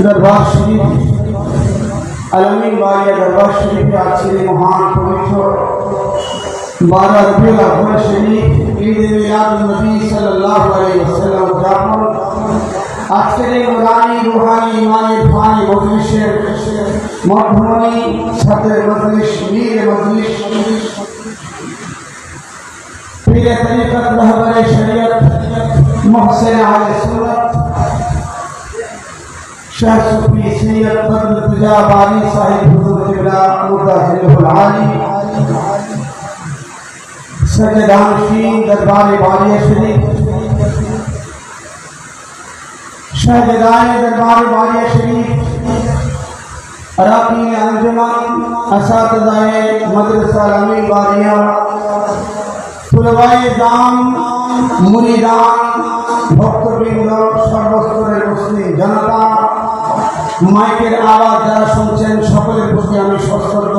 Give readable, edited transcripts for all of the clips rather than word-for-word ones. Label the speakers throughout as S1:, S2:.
S1: दरबार शरीफ अलमीन वालिया दरबार शरीफ आज से महान पवित्र 12 रबीउल अव्वल शरीफ ईद मिलाद नबी सल्लल्लाहु अलैहि वसल्लम जापर आज के नुरानी रूहानी ईमानी फानी मजलिसेर मधुमनी सदर मजलिस मीर मजलिस पीर तरीक़त रहबर शरीयत मोहसिन आले सुन्नत शाह सूफी सैयद बद्र तुजा बारी साहिब हुजूर क़िबला मुर्तज़िलुल आली सजदानशीन दरबार वालिया शरीफ शहजादाए दरबार वालिया शरीफ अराकीन अंजुमन असातिज़ाए मदरसा अलमीन वालिया तुलबाए दाम मुरीदान भक्तबृंद सर्वस्तरेर मुस्लिम जनता माइकेर आवाज যারা শুনছেন সকলের প্রতি আমি সশ্রদ্ধ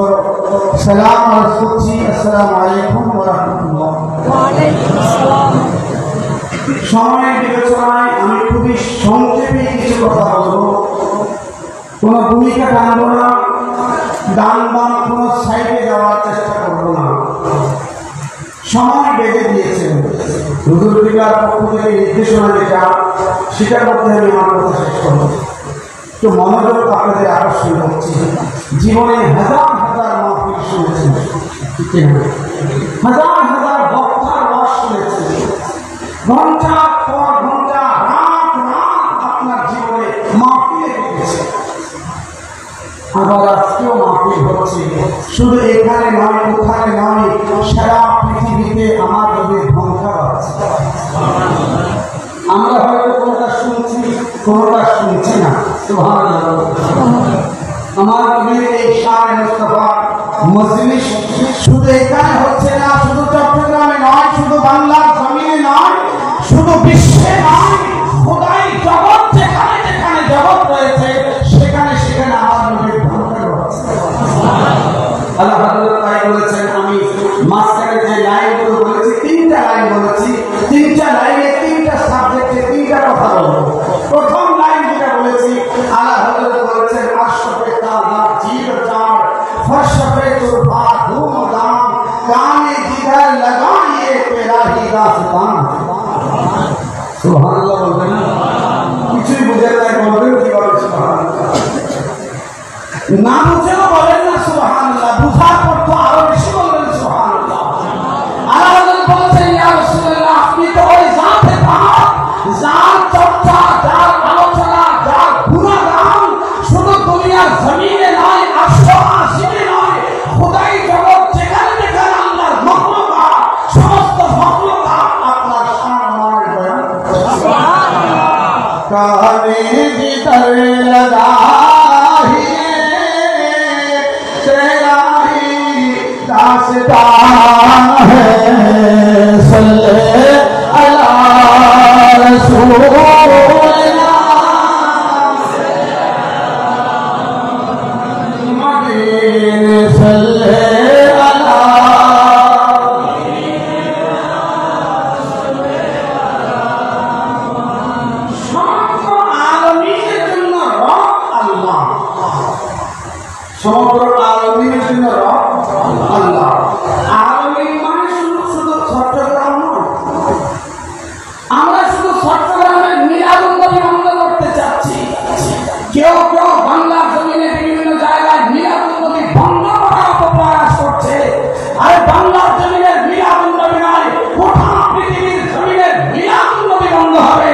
S1: সালাম আরজ করছি। আসসালামু আলাইকুম ওয়া রাহমাতুল্লাহ। ওয়া আলাইকুম আসসালাম। সময়ের বিবেচনায় আমি খুবই সংক্ষেপে কিছু কথা বলবো, কোনো ভূমিকা টানবো না, ডান বাম কোনো সাইডে যাওয়ার চেষ্টা করবো না। সময় বেঁধে দিয়েছেন হুজুর টিকার পক্ষ থেকে নির্দেশনা যেটা সেটার মধ্যে আমি আমার কথা শেষ করবো। তো মনোযোগ আপনাদের আকর্ষণ করছি। জীবনে হাজার হাজার মাহফিল শুনেছেন, হাজার হাজার বক্তার ওয়াজ শুনেছেন, ঘন্টা পর ঘন্টা রাত রাত আপনার জীবনে মাহফিলে কেটেছে। আবার আজকেও মাহফিল হচ্ছে, শুধু এখানে নয় ওখানে নয়, সারা পৃথিবীতে আমার নবীর ধ্বংসা আছে। আমরা হয়তো কোনটা শুনছি কোনটা শুনছি না। সুবহানাল্লাহ। আমার নবীর এই শানে মুস্তাফা মজলিস শুধু এখানে হচ্ছে না, শুধু চট্টগ্রামে নয়, শুধু বাংলার জমিনে নয়, শুধু বিশ্বে নয়, খোদাই জগৎ যেখানে যেখানে জগৎ রয়েছে সেখানে সেখানে আমার নবীর ধ্বংসা হচ্ছে। আল্লাহ হযরত তাই বলেছেন, আমি মাঝখানে যে লাইনগুলো বলেছি তিনটা লাইন বলেছি, তিনটা লাইনে তিনটা সাবজেক্টে তিনটা কথা বলবো। প্রথম লাইন যেটা বলেছি আল্লাহ হযরত বলেছেন আশরাফে তাজার জির জার ফরশফে তুরফা ধুম দাম কানে জিগার লাগাইয়ে তেরা হি দাস্তান। সুবহানাল্লাহ বলবেন না? কিছুই বুঝে নাই বলবেন কি বলেন সুবহানাল্লাহ? না বুঝেও বলেন না সুবহানাল্লাহ, বুঝার পর তো আরো বেশি বলবেন সুবহানাল্লাহ। আল্লাহ বলেছেন ইয়া রাসূলুল্লাহ, আপনি তো ওই জাতে পাক, যার চর্চা, যার আলোচনা, যার গুণগান শুধু দুনিয়ার জমিনে নয়, আসমানে নয়, খোদাই জগৎ যেখানে যেখানে আল্লাহর মাখলুকাত, সমস্ত মাখলুকাত আপনার সম্মানের বয়ান করছে। সুবহানাল্লাহ। কানে জিতর লগাহি তেরা হি दास्तान है, सल्ले अला रसूलिल्लाह, मदीने सल्ले अला সমগ্র আলমীর জন্য রব আল্লাহ, সমগ্র আলমীর জন্য রব আল্লাহ। আলমীর মানে শুধু চট্টগ্রাম নয়, আমরা শুধু চট্টগ্রামের মিলাদুন নবী বন্ধ করতে চাচ্ছি। কেউ কেউ বাংলার জমিনে বিভিন্ন জায়গায় মিলাদুন নবী বন্ধ করার প্রয়াস করছে। আর বাংলার জমিনের মিলাদুন নবী নয়, গোটা পৃথিবীর জমিনের মিলাদুন নবী বন্ধ হবে।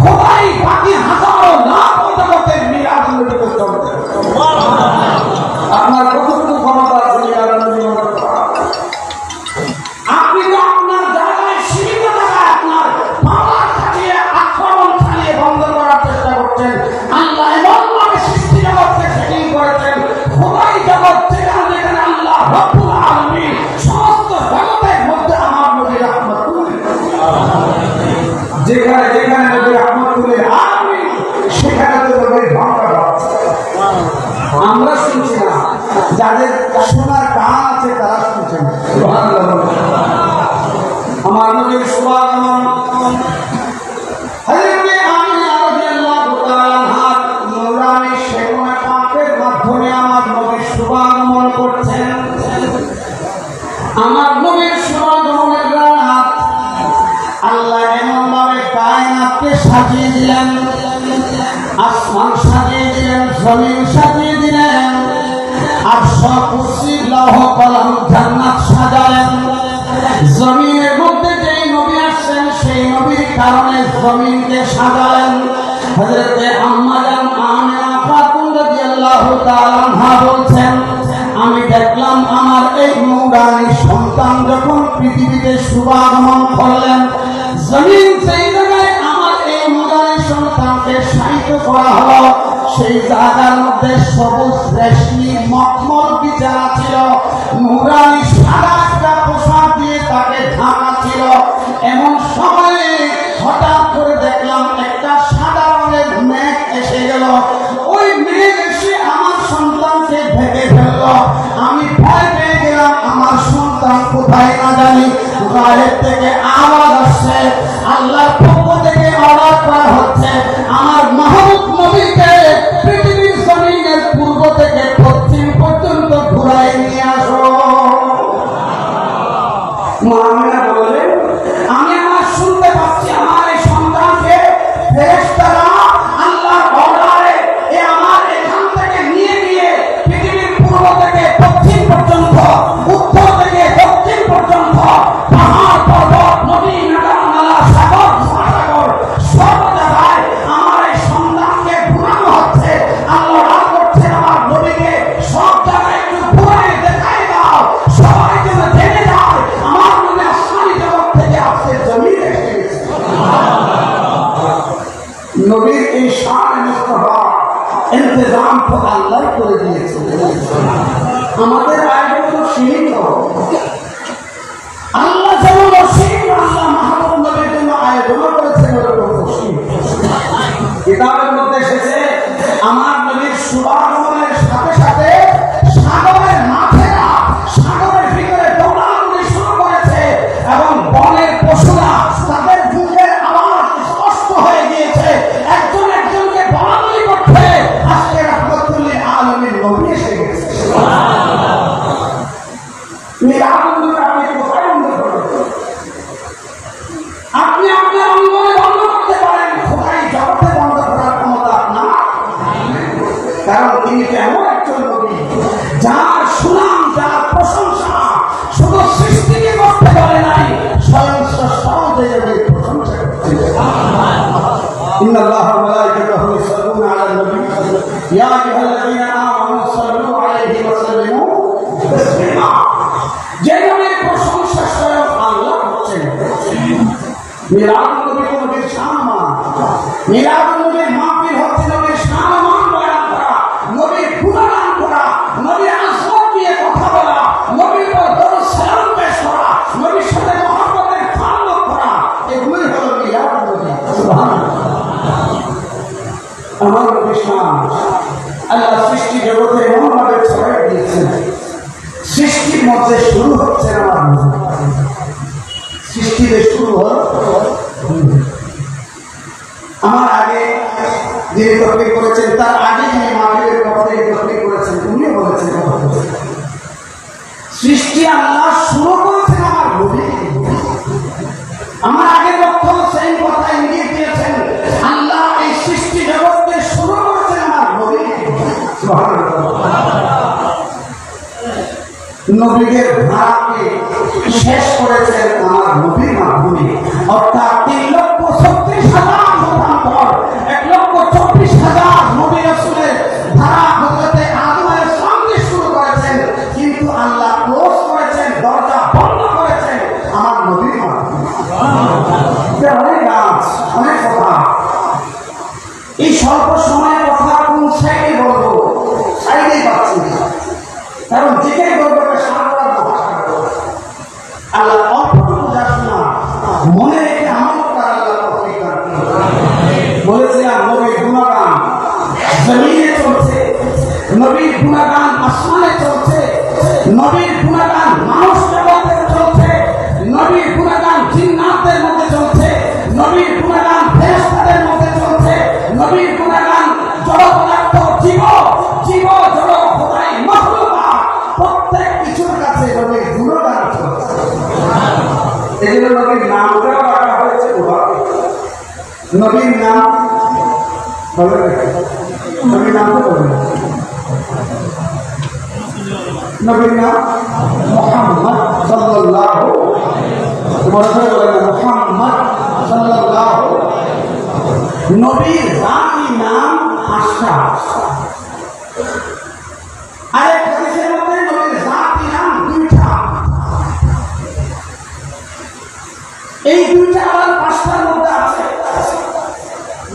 S1: খোদাই বাকি হাজারো লাখ জগতের মিলাদুন নবী করতে হবে। আপনার কতটুকু ক্ষমতা আছে মিলাদুন নবী বন্ধ করা? আপনি তো আপনার জায়গায় সীমিত জায়গায় আপনার পাওয়ার খাটিয়ে আক্রমণ চালিয়ে বন্ধ করার চেষ্টা করছেন। আল্লাহ এমনভাবে সৃষ্টি জগৎকে সেটিং করেছেন, খোদাই জগৎ যেখানে যেখানে আল্লাহ রব্বুল আলামিন সমস্ত জগতের মধ্যে আমার নবী রাহমাতুল যেখানে যেখানে নবী রাহমাতুল আলামিন সেখানে তো নবীর ধ্বংসা হচ্ছে। আমরা শুনছি না, যাদের শোনার কান আছে তারা শুনছেন। আমার নবীর সুবহানাল্লাহ। হযরত আমিনা রাদিয়াল্লাহু তাআলা আনহা আসমান সাজিয়ে দিলেন, জমিন সাজিয়ে দিলেন, আর সব কুরসি লৌহ কলম জান্নাত সাজালেন। জমিনের মধ্যে যেই নবী আসছেন সেই নবীর কারণে জমিনকে সাজালেন। হযরতে আম্মা জান আমিনা খাতুন রাদিয়াল্লাহু তাআলা আনহা বলছেন, আমি দেখলাম আমার এই নূরানী সন্তান যখন পৃথিবীতে শুভাগমন করলেন, জমিন সেই জায়গায় আমার এই নূরানী সন্তানকে শায়িত করা হলো। সেই জায়গার মধ্যে সবুজ রেশমি মখমল বিছানা ছিল, নূরানী সাদা একটা পোশাক দিয়ে তাকে ঢাকা ছিল। এমন সময়ে হঠাৎ করে দেখলাম একটা সাদা রঙের মেঘ এসে গেল। ওই মেঘ এসে আমার সন্তানকে ঢেকে ফেলল। আমি ভয় পেয়ে গেলাম, আমার সন্তান কোথায় না জানি। বাইরের থেকে আওয়াজ আসছে, আল্লাহর পক্ষ থেকে অর্ডার করা হচ্ছে, আমার মাহবুব নবীকে পৃথিবীর জমিনের পূর্ব থেকে পশ্চিম পর্যন্ত ঘুরাই নিয়ে আসো। মুআমিনা বলেন, আমি আমার শুনতে পাচ্ছি আমার এই সন্তানকে ফেরেশতারা আল্লাহর অর্ডারে আমার এখান থেকে নিয়ে গিয়ে পৃথিবীর পূর্ব থেকে পশ্চিম পর্যন্ত, উত্তর থেকে দক্ষিণ পর্যন্ত, পাহাড় পর্বত নদী নালা সাগর মহাসাগর সব জায়গায় আমার এই সন্তানকে ঘুরানো হচ্ছে। আল্লাহ রাগ করছে আমার নবীকে সব জায়গায় একটু ঘুরে দেখাই দাও, সবাই যেন জেনে যায় আমার নবী আসমানি জগৎ থেকে আসছে, জমিনে এসে গেছে। নবীর এই শান মুস্তাফা ইন্তজাম তো আল্লাহ করে দিয়েছে। আমাদের আয়োজন তো সীমিত। আল্লাহ যেমন অসীম, আল্লাহ মাহবুব নবীর জন্য আয়োজন করেছেন ওরকম অসীম। কিতাবের মধ্যে এসেছে আমার নবীর শুভাগমনের সাথে সাথে সাগরের মাঠেরা সাগরের ভিতরে দৌড়াদৌড়ি শুরু করেছে এবং বনের পশুরা তাদের বুকের আওয়াজ স্পষ্ট হয়ে গিয়েছে, একজন একজনকে বলাবলি করছে। আজকে রাহমাতুল লিল আলামিন নবী এসে গেছে। আপনি আপনার অঙ্গনে বন্ধ করতে পারেন, খোদাই জগতে বন্ধ করার ক্ষমতা আপনার, কারণ তিনি এমন একজন নবী যার সুনাম, যার প্রশংসা শুধু সৃষ্টিকে করতে পারে নাই, স্বয়ং স্রষ্টাও যে প্রশংসা করতে। ইন্নাল্লাহা ওয়া মালাইকাতাহু ইউসাল্লুনা আলান নবী ইয়া আইয়ুহাল্লাযীনা আমানু সাল্লু আলাইহি ওয়া সাল্লিমু তাসলিমা। যে নবীর প্রশংসা স্বয়ং আল্লাহ করছেন। মিলাদ নবী নবীর সম্মান, মিলাদ নবীর মাহফিল হচ্ছে নবীর সম্মান বয়ান করা, নবীর গুণগান করা, নবীর আজমত নিয়ে কথা বলা, নবীর দরুদ সালাম পেশ করা, নবীর সাথে মহব্বতের তাল্লুক করা, এগুলোই হলো মিলাদ নবী। সুবহানাল্লাহ। আমার নবীর সম্মান আল্লাহ সৃষ্টি জগতে এমনভাবে ছড়িয়ে দিয়েছেন, সৃষ্টির মধ্যে শুরু হচ্ছে আমার নবী। সৃষ্টিতে শুরু হল আমার আগে যিনি তকলিফ করেছেন, তার আগে যিনি মাহফিলের পথে তকলিফ করেছেন, উনিও বলেছেন সৃষ্টি আল্লাহ শুরু করেছেন আমার নবী। আমার আগের বক্তব্য সেই কথা ইঙ্গিত দিয়েছেন, আল্লাহ এই সৃষ্টি জগৎকে শুরু করেছেন আমার নবী। নবীদের ধারাকে শেষ করেছেন আমার নবীর মাধ্যমে, অর্থাৎ 3,36,000 শতাংশ 1,24,000 নবী রাসূলের ধারা হযরতে আদম আলাইহিস সালাম থেকে শুরু করেছেন, কিন্তু আল্লাহ ক্লোজ করেছেন, দরজা বন্ধ করেছেন আমার নবীর মাধ্যমে। অনেক গাছ, অনেক কথা, এই স্বল্প সময়ের কথা কোন সাইডে বলবো, সাইডেই পাচ্ছি না, কারণ যেটাই বলবো আল্লাহ অল্পটুকু যাস না, মনে রেখে আমল করা আল্লাহ তৌফিক দান করুন। বলেছিলাম নবীর গুণগান জমিনে চলছে, নবীর গুণগান আসমানে চলছে, নবীর গুণগান মানুষ জগতে চলছে, নবীর গুণগান জিন্নাতের মধ্যে চলছে, নবীর গুণগান ফেরেশতাদের মধ্যে চলছে, নবীর গুণগান জড় পদার্থ জীব জীব জড় খোদাই মাখলুকাত প্রত্যেক কিছুর কাছে নবীর গুণগান চলছে। এই জন্য নবীর নামটাও রাখা হয়েছে নবীর নাম নবীর নাম তো বলুন। নবীর নাম মুহাম্মদ সাল্লাল্লাহু মুহাম্মদ সাল্লাল্লাহু। নবীর রানী নাম আশা। আরেক হাদিসের মধ্যে নবীর জাতি নাম দুইটা। এই দুইটা আবার পাঁচটার মধ্যে আছে।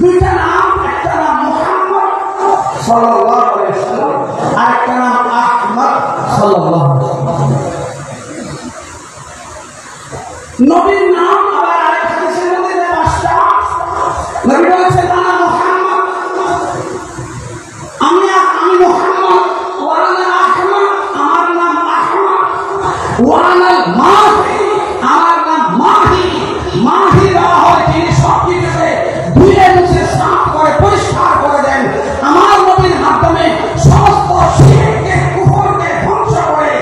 S1: দুইটা নাম, একটা নাম মুহাম্মদ সাল্লাল্লাহু আলাইহি ওয়াসাল্লাম, আরেকটা নাম আহমদ সাল্লাল্লাহু আলাইহি ওয়াসাল্লাম। নবীর নাম আবার আরেক হাদিসের মধ্যে পাঁচটা। নবী বলেছেন আনা মুহাম্মদ, আমি মুহাম্মদ, ওয়া আনা আহমদ, আমার নাম আহমদ, ওয়া আনা মাহি, আমার নাম মাহি। মাহি দেওয়া হয় যিনি সব কিছুকে ধুয়ে মুছে সাফ করে পরিষ্কার করে দেন। আমার নবীর মাধ্যমে সমস্ত শিরকে কুফরকে ধ্বংস করে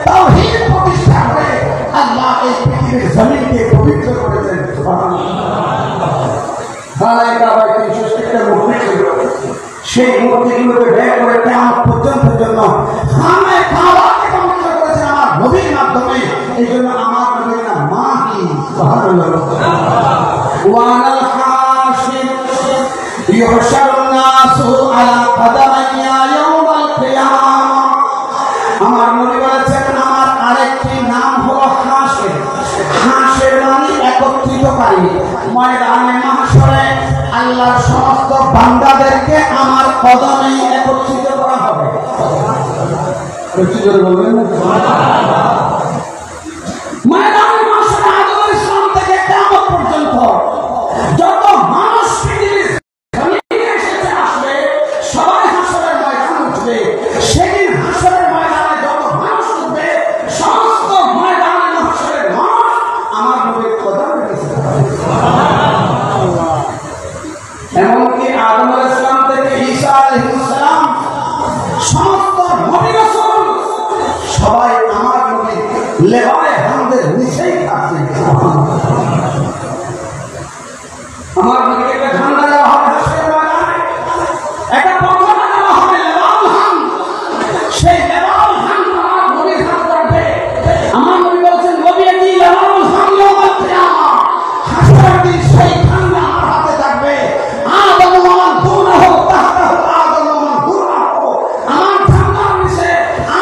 S1: তাওহীদ প্রতিষ্ঠা করে আল্লাহ এই পৃথিবীর জমিনকে পবিত্র করে দেন। সেই মূর্তিগুলোকে ব্যয় করে কিয়ামত পর্যন্ত জন্য খানায় কাবাকে পবিত্র করেছেন আমার নবীর মাধ্যমে। এই জন্য আমার নবীর নাম মাহি। ওয়ানাল হাশির ইউহশারুন নাসু আলা কাদামাইয়া ইয়াউমাল কিয়ামা। আমার নবী বলেছেন আমার আরেকটি নাম হলো হাশির। হাশির মানে একত্রিতকারী। ময়দানে মাহশরে আল্লাহর সমস্ত বান্দাদেরকে আমার কদমে একত্রিত করা হবে। ময়দানে মাহশরে আদম আলাইহিস সালাম থেকে কিয়ামত পর্যন্ত যত মানুষ পৃথিবীর জমিনে এসে আসবে সবাই হাশরের ময়দানে উঠবে। সেদিন হাশরের ময়দানে যত মানুষ উঠবে সমস্ত ময়দানে মাহশরের মানুষ আমার নবীর কদমে এমনকি আদম আলাইহিস সালাম থেকে ঈসা আলাইহিস সালাম সমস্ত নবী রাসূল সবাই আমার নবী লেবায়ে হামদের নিচেই থাকবে। আমার নবীকে একটা ঝান্ডা দেওয়া হবে হাসরের ময়দানে, একটা পতাকা দেওয়া হবে লেবাউল হামদ। সেই লেবাউল হামদ আমার নবীর হাত রাখবে। আমার নবী বলেছেন নবী কি লেবাউল হামদ ইয়াউমাল কিয়ামা, হাসরের দিন সেই ঝান্ডা আমার হাতে থাকবে। আদম ওয়ামান দুনাহু তাহতাহু আদম ওয়ামান দুনাহু। আমার ঝান্ডার নিচে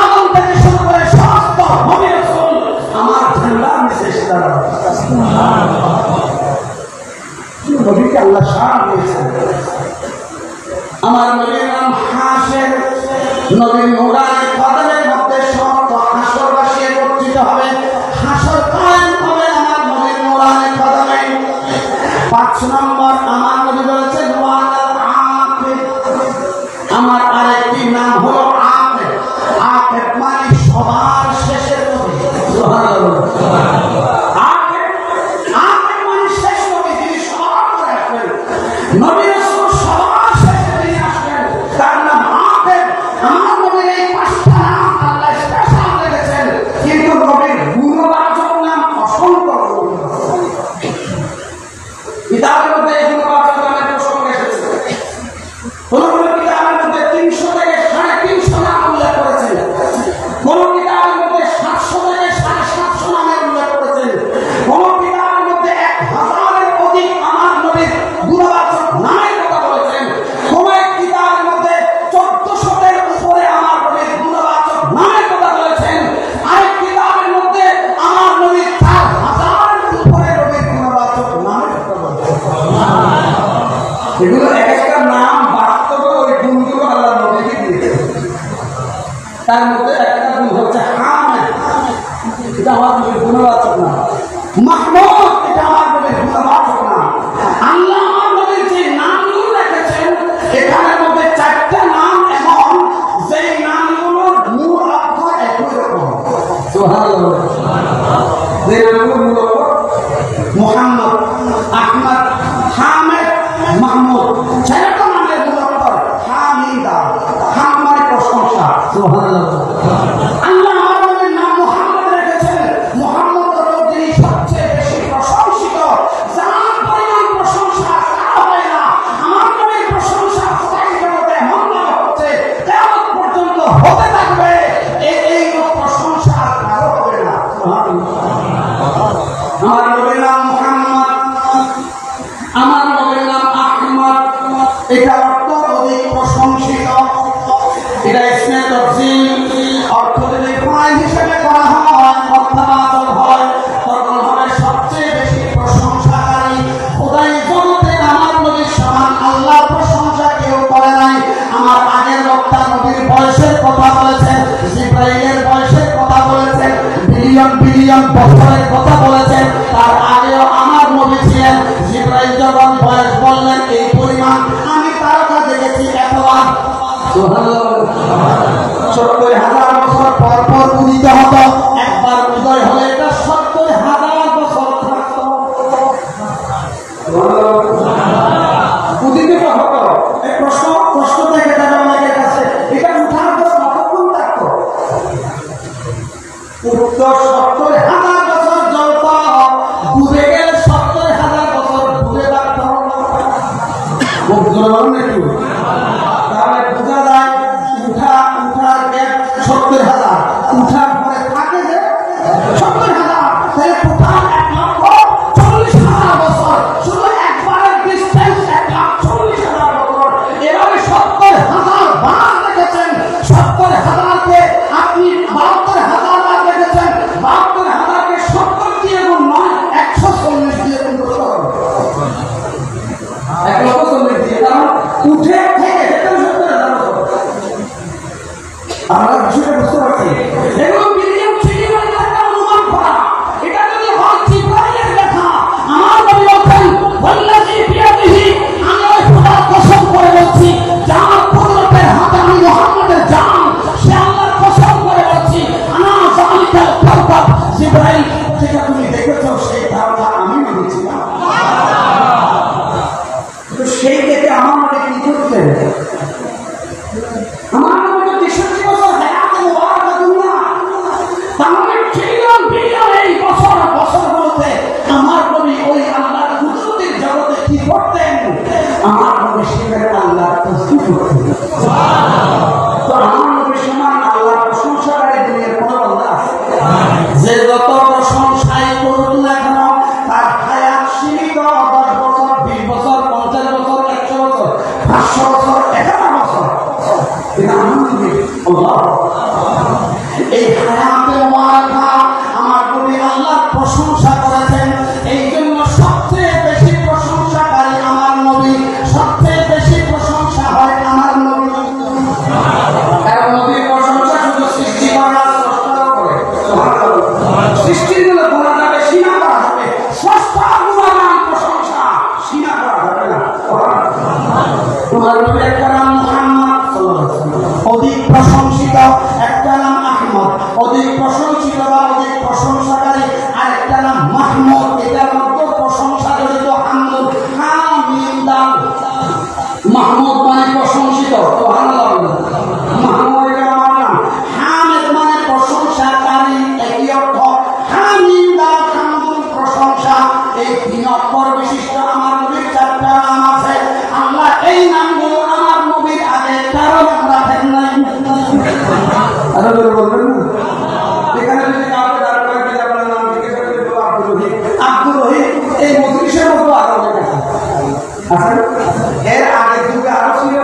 S1: আদম থেকে শুরু করে সমস্ত নবী রাসূল আমার ঝান্ডার নিচে এসে দাঁড়াবে। সুবহানাল্লাহ। নবীকে আল্লাহ শান দিয়েছেন। আমার নবীর নাম হাশির। নবীর নুরানি কদমের মধ্যে সমস্ত হাশরবাসী একত্রিত হবে। হাশর কায়েম হবে আমার নবীর নুরানি কদমে। ৫ নম্বর আমার নবী বলেছেন ওয়ানাল আকিব। আমার আরেকটি নাম হলো আকিব। আকিব মানে সবার শেষের নবী। সুবহানাল্লাহ। নবী রাসূল সবার শেষে তিনি আসবেন, তার নাম আকিব। আমার নবীর এই ৫টা নাম আল্লাহ স্পেশাল রেখেছেন, কিন্তু নবীর গুণবাচক নাম অসংখ্য। কিতাবের মধ্যে এই গুণবাচক নামের প্রসঙ্গ এসেছে। কোন কোন কিতাবের মধ্যে ৩০০ থেকে ৩৫০ নাম উল্লেখ করেছেন, কোন কিতাবের মধ্যে ৭০০ থেকে ৭৫০ নামের উল্লেখ করেছেন, কোন কিতাবের মধ্যে ১০০০-এর অধিক আমার নবীর গুণবাচক নামের কথা বলেছেন, কোন এক কিতাবের মধ্যে ১৪০০-এর উপরে আমার নবীর গুণবাচক নামের কথা বলেছেন, আরেক কিতাবের মধ্যে আমার নবীর ৪০০০-এর উপরে নবীর গুণবাচক নামের কথা বলেছেন। এগুলো এক একটা নাম বাস্তবে ওই গুণগুলো আল্লাহ নবীকে দিয়েছেন। তার মধ্যে একটা গুণ হচ্ছে হামিদ, এটা আমার নবীর গুণবাচক নাম। মাহমুদ, এটা আমার নবীর গুণবাচক নাম। আল্লাহ আমার নবীর যে নামগুলো রেখেছেন এখানের মধ্যে ৪টা নাম এমন যে নামগুলোর মূল অর্থ একই রকম। সুবহানাল্লাহ। যে নামগুলোর মূল অর্থ মুহাম্মদ, আহমদ, হামিদ, মাহমুদ, ৪টা নামের মূল অর্থ হামিদা। হাম মানে প্রশংসা। সুবহানাল্লাহ। আল্লাহ আমার নবীর নাম মুহাম্মদ রেখেছেন। মুহাম্মদ হলো যিনি সবচেয়ে বেশি প্রশংসিত। যার পরিমাণ প্রশংসা কারো হয় না। আমার নবীর প্রশংসা প্রশংসিত। এটা ইসমে তাফসীর অর্থ যদি ফাইল হিসেবে করা হয়, অর্থবাচক হয়, তখন হবে সবচেয়ে বেশি প্রশংসাকারী। খোদাই জগতে আমার নবীর সমান আল্লাহর প্রশংসা কেউ করে নাই। আমার আগের বক্তা নবীর বয়সের কথা বলেছেন, জিবরাইলের বয়সের কথা বলেছেন, বিলিয়ন বিলিয়ন বছরের কথা বলেছেন। তার আগেও আমার নবী ছিলেন। জিবরাইল যখন বয়স বললেন এই পরিমাণ, আমি তারকা দেখেছি এতবার। 70,000 বছর পর পর উদিত হতো। একবার উদয় হলে এটা 70,000 বছর থাকতো। উদিত হতো। এই প্রশ্ন থেকে যাবে অনেকের কাছে, এটা উঠার পর কতক্ষণ থাকতো? উত্তর 70,000 বছর জ্বলত, ডুবে গেলে 70,000 বছর ডুবে থাকতো। একটু তাহলে বোঝা যায় উঠার গ্যাপ 70,000, উঠার পরে থাকে যে 70,000, তাহলে টোটাল 1,40,000 বছর। শুধু একবারের ডিস্টেন্স 1,40,000 বছর। এভাবে 70,000 বার দেখেছেন। 70,000-কে আপনি 72,000 বার দেখেছেন। 72,000-কে 70 দিয়ে গুণ নয়, 140 দিয়ে গুণ করতে হবে। 140 দিয়ে, কারণ উঠে থেকে আমরা বিষয়টা বুঝতে পারছি। এগুলো মিলিয়ন ট্রিলিয়ন টাকা অনুমান করা। এটা যদি হয় জিবরাইলের দেখা, আমার নবী বলেন ওয়াল্লাযী বিয়াদিহি, আমি ওই খোদার কসম করে বলছি যার কুদরতের হাতে আমি মুহাম্মদের জান, সে আল্লাহর কসম করে বলছি আনা যালিকাল কাউকাব। জিবরাইল যেটা তুমি দেখেছো সেই ধারণা আমি নিয়েছিলাম। তো সেই থেকে আমার মনে কি করতে আমার আমার নবী শিখেন আল্লাহ তসবিহ করতেন। তো আমার নবী সমান আল্লাহ প্রশংসাকারী দুনিয়ার কোনো বান্দা আছে? যে যত প্রশংসাই করুক না কেন তার হায়াত সীমিত 10 বছর, 20 বছর, 50 বছর, 100 বছর, 500 বছর, 1000 বছর। এটা আমার নবী আল্লাহ এই হায়াতে মুবারাকা আমার নবী আল্লাহর প্রশংসা করেছেন। এই জন্য সবচেয়ে বেশি প্রশংসাকারী আমার নবী, সবচেয়ে বেশি প্রশংসা হয় আমার নবী। কারণ নবীর প্রশংসা শুধু সৃষ্টি করা স্রষ্টার করে। সৃষ্টির গুলো করা যাবে, সীমা করা যাবে। স্রষ্টার গুণগান প্রশংসা সীমা করা যাবে না। তোমার নবী একটা নাম মুহাম্মদ সাল্লাল্লাহু আলাইহি ওয়াসাল্লাম, অধিক প্রশংসিত। একটা নাম আহমদ, অধিক প্রশংসিত বা অধিক প্রশংসাকারী। আর একটা নাম মাহমুদ, এটার মধ্যে প্রশংসা জড়িত। হামদুল হামিদাল, মাহমুদ মানে প্রশংসিত। সুবহানাল্লাহ। মাহমুদ এটা আমার নাম। হামিদ মানে প্রশংসাকারী, একই অর্থ। হামিদাল হামদুল প্রশংসা। এই 3 অক্ষর বিশিষ্ট আমার নবীর 4টা নাম আছে। আল্লাহ এই নামগুলো আমার নবীর আগে কারো নাম রাখেন নাই। আরো করে বলবেন না? এখানে যদি কাউকে দাঁড়া করে দিলে আপনার নাম জিজ্ঞেস করে বলবো আব্দুর রহিম। আব্দুর রহিম এই মজলিসের মতো আরো অনেক আছে। এর আগের যুগে আরো ছিল,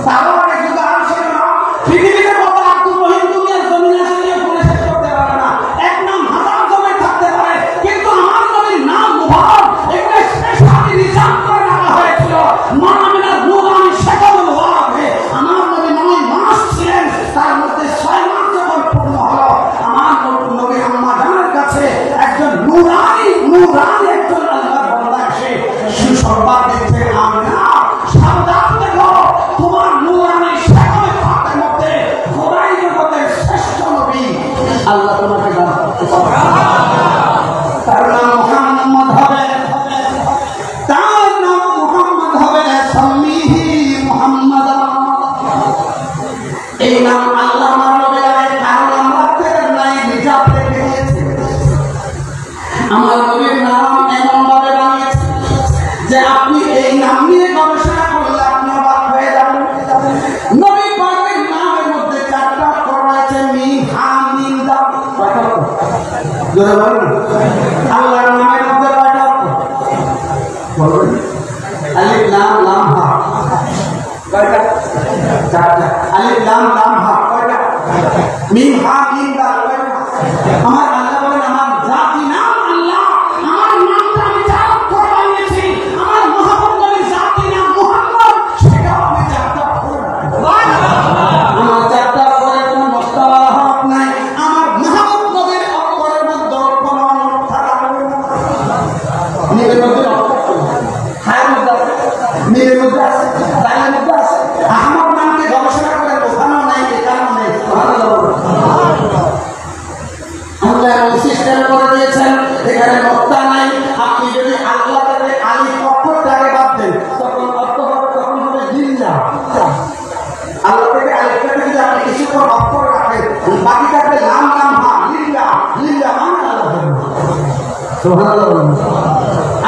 S1: তারও আগের যুগে আরো ছিল না। পৃথিবীতে কত আব্দুর রহিম দুনিয়ার জমিনে আসলে বলে শেষ করতে পারে না। এক নাম 1000 জমি থাকতে পারে, কিন্তু আমার নবীর নাম মুবারক এগুলো স্পেশালি রিজার্ভ করে রাখা হয়েছিল। মানবিনার নুরানি শেখানো মুবারকে আমার নবী 9 মাস ছিলেন। তার মধ্যে 6 মাস যখন পূর্ণ হলো, আমার নবী আম্মা জানের কাছে একজন নুরানি একজন আল্লাহর বান্দা এসে সুসংবাদ দিচ্ছে, আমিনা সাবধান দেখো, তোমার নুরানি শেখানো হাতের মধ্যে খোদাই জগতের শ্রেষ্ঠ নবী আল্লাহ তোমাকে দান করতেছে। তার নাম মুহাম্মদ হবে, তার নাম মুহাম্মদ হবে। সাম্মিহি মুহাম্মদ, এই নাম আল্লাহ আমার নবীর আগে কারো নাম রাখতে নাই, রিজার্ভ রেখে দিয়েছে। আমার নবীর নাম এমন ভাবে বানিয়েছে যে আপনি এই নাম নিয়ে গবেষণা করলে আপনি অবাক হয়ে যাবেন। নবী পাকের নামের মধ্যে 4টা অক্ষর রয়েছে, মিম, হা, মিম, দাল। কয়টা অক্ষর? জোরে বলুন। আল্লাহর নামের মধ্যে কয়টা অক্ষর বলবেন? আলিফ, লাম, হা। কয়টা? চারটা। আলিফ লাম লাম হা কয়টা? মিম হা মিম দাল কয়টা? আমার আল্লাহ বলেন আমার জাতি নাম আল্লাহ, আমার নামটা আমি জাত করে বানিয়েছি, আমার মুহাম্মদ নবীর জাতি নাম মুহাম্মদ, সেটাও আমি চারটা করে আমার চারটা অক্ষরের কোনো মস্তাওয়া হক নাই, আমার মুহাম্মদ নবীর অক্ষরের মধ্যে কোনো অনর্থ থাকবে না। নিজের মধ্যে হায়ের মধ্যে আছে, নিজের মধ্যে আছে, দায়ের মধ্যে আছে। আহমদ নামকে গবেষণা করে ওখানেও নাই, এখানেও নেই। আল্লাহ এমন সিস্টেম করে দিয়েছেন এখানে মক্তা নাই। আপনি যদি আল্লাহ থেকে আলিফ অক্ষরটাকে বাদ দেন তখন অর্থ হবে, তখন হবে জিন্দা। আল্লাহ থেকে আলিফটাকে যদি আপনি কিছুক্ষণ অক্ষর রাখেন, বাকি থাকবে নাম নাম হা লিল্লাহ লিল্লাহ মানে আল্লাহ জন্য। সুবহানাল্লাহ।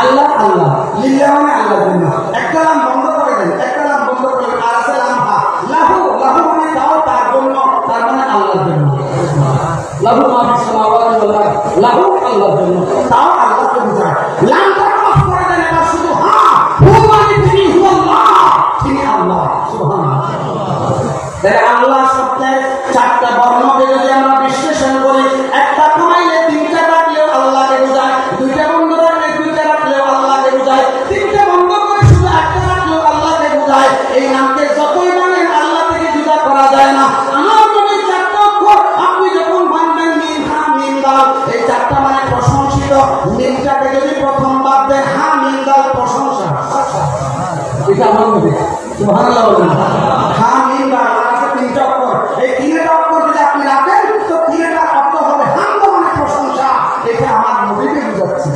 S1: আল্লাহ আল্লাহ লিল্লাহ মানে আল্লাহ জন্য। একটা নাম বন্ধ করে দেন, একটা নাম বন্ধ করে দেন, আর আছে নাম হা লাহু, লাহু মানে তাও তার জন্য, তার মানে আল্লাহর জন্য। লাহু মা ফিস সামাওয়াতি ওয়াল আরদ, লাহু আল্লাহর জন্য, তাও আল্লাহকে বোঝায়। লামটা অফ করে দেন, এবার শুধু হা, হু মানে তিনি হুয়াল্লাহ, তিনি আল্লাহ। সুবহানাল্লাহ। তাহলে আল্লাহ শব্দের চারটা বর্ণকে যদি আমরা বিশ্লেষণ করি, একটা কমাইলে তিনটা রাখলেও আল্লাহকে বোঝায়, দুইটা বন্ধ রাখলে দুইটা রাখলেও আল্লাহকে বোঝায়, তিনটা বন্ধ করে শুধু একটা রাখলেও আল্লাহকে বোঝায়। এই নামকে যতই বলেন আল্লাহ থেকে জুদা করা যায় না। আমার নবীর চারটা অক্ষর আপনি যখন বানবেন মিম হা মিম দাল, এই চারটা মানে প্রশংসিত। মিমটাকে যদি প্রথম বাদ দেন, হা মিম দাল প্রশংসা, এটা আমার নবী। সুবহানাল্লাহ বলেন। হা মিম দাল আছে তিনটা অক্ষর, এই তিনটা অক্ষর যদি আপনি রাখেন তো তিনটা অর্থ হবে হামদ মানে প্রশংসা। এটা আমার নবীকে বোঝাচ্ছে।